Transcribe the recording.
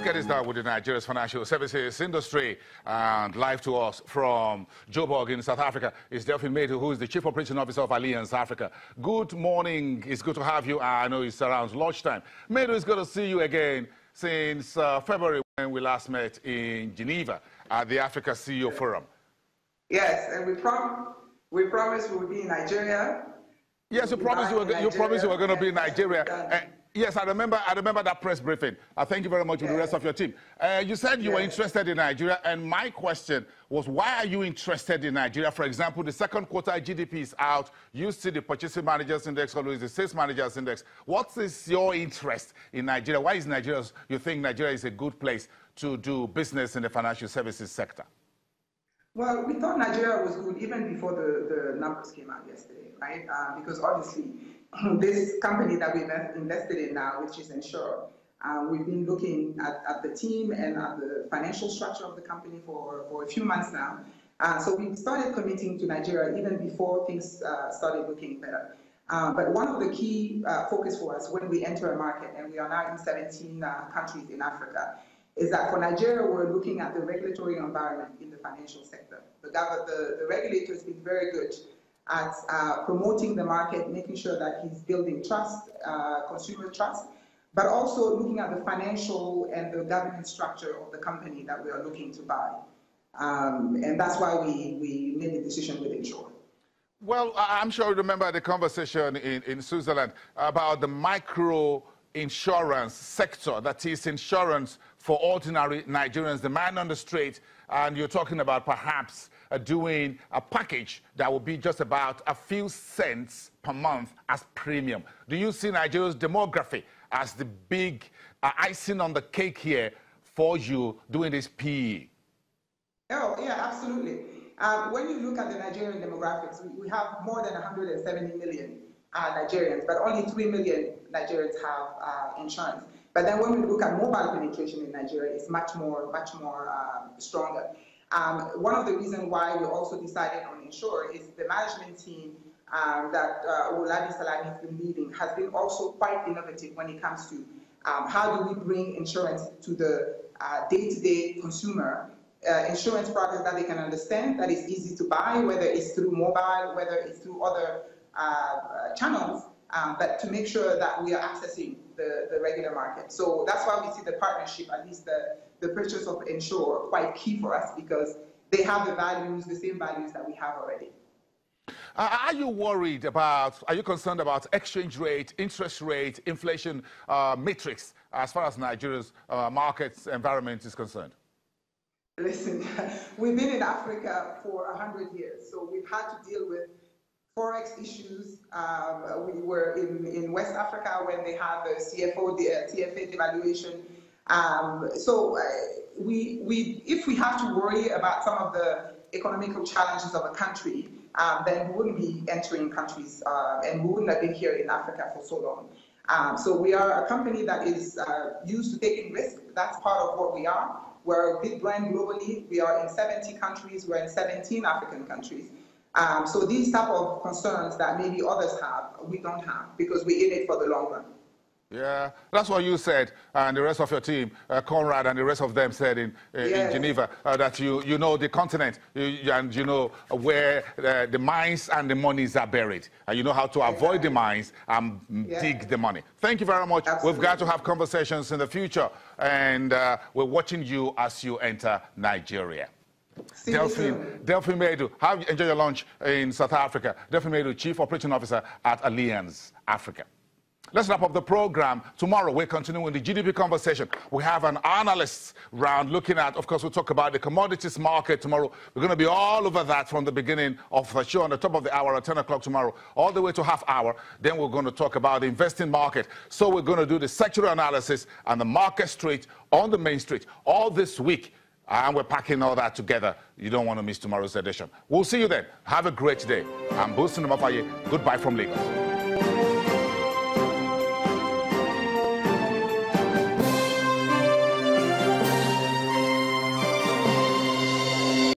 get it started with the Nigeria's financial services industry. And live to us from Joburg in South Africa is Maidou, who is the Chief Operating Officer of Allianz Africa. Good morning. It's good to have you. I know it's around lunchtime. Maidou, it's good to see you again since February when we last met in Geneva at the Africa CEO Forum. Yes, and we promised we would be in Nigeria. Yes, you promised you were going to be in Nigeria. Yes, I remember that press briefing. Thank you very much with the rest of your team. You said you were interested in Nigeria, and my question was, why are you interested in Nigeria? For example, the second quarter GDP is out. You see the Purchasing Managers Index, always the Sales Managers Index. What is your interest in Nigeria? Why is Nigeria, you think Nigeria is a good place to do business in the financial services sector? Well, we thought Nigeria was good even before the numbers came out yesterday, right? Because obviously, this company that we've invested in now, which is Ensure, we've been looking at the team and at the financial structure of the company for a few months now. So we started committing to Nigeria even before things started looking better. But one of the key focus for us when we enter a market, and we are now in 17 countries in Africa, is that for Nigeria, we're looking at the regulatory environment in the financial sector. The regulator has been very good at promoting the market, making sure that he's building trust, consumer trust, but also looking at the financial and the governance structure of the company that we are looking to buy. And that's why we made the decision with Ensure. Well, I'm sure you remember the conversation in Switzerland about the micro insurance sector, that is insurance for ordinary Nigerians, the man on the street, and you're talking about perhaps doing a package that will be just about a few cents per month as premium. Do you see Nigeria's demography as the big icing on the cake here for you doing this PE? Oh, yeah, absolutely. When you look at the Nigerian demographics, we have more than 170 million Nigerians, but only 3 million Nigerians have insurance. But then when we look at mobile penetration in Nigeria, it's much more stronger. One of the reasons why we also decided on Ensure is the management team that Oladi Salami has been leading has been also quite innovative when it comes to how do we bring insurance to the day-to-day consumer. Insurance products that they can understand, that is easy to buy, whether it's through mobile, whether it's through other channels, but to make sure that we are accessing the regular market. So that's why we see the partnership, at least the purchase of Ensure, quite key for us, because they have the values, the same values that we have already. Are you worried about, are you concerned about exchange rate, interest rate, inflation matrix as far as Nigeria's market environment is concerned? Listen, we've been in Africa for 100 years, so we've had to deal with Forex issues. We were in West Africa when they had the TFA devaluation. If we have to worry about some of the economical challenges of a country, then we wouldn't be entering countries and we wouldn't have been here in Africa for so long. So we are a company that is used to taking risk. That's part of what we are. We're a big brand globally. We are in 70 countries. We're in 17 African countries. So these type of concerns that maybe others have, we don't have, because we're in it for the long run. Yeah, that's what you said, and the rest of your team, Conrad and the rest of them said in Geneva, that you know the continent, and you know where the mines and the monies are buried, and you know how to avoid the mines and dig the money. Thank you very much. Absolutely. We've got to have conversations in the future, and we're watching you as you enter Nigeria. Delphine Maidou, enjoy your lunch in South Africa. Delphine Maidou, Chief Operating Officer at Allianz Africa. Let's wrap up the program. Tomorrow, we're continuing with the GDP conversation. We have an analysts round looking at, of course, we'll talk about the commodities market tomorrow. We're going to be all over that from the beginning of the show on the top of the hour at 10 o'clock tomorrow, all the way to half hour. Then we're going to talk about the investing market. So we're going to do the sectoral analysis and the market street on the main street all this week. And we're packing all that together. You don't want to miss tomorrow's edition. We'll see you then. Have a great day. I'm Boostin Mafaye. Goodbye from Lagos.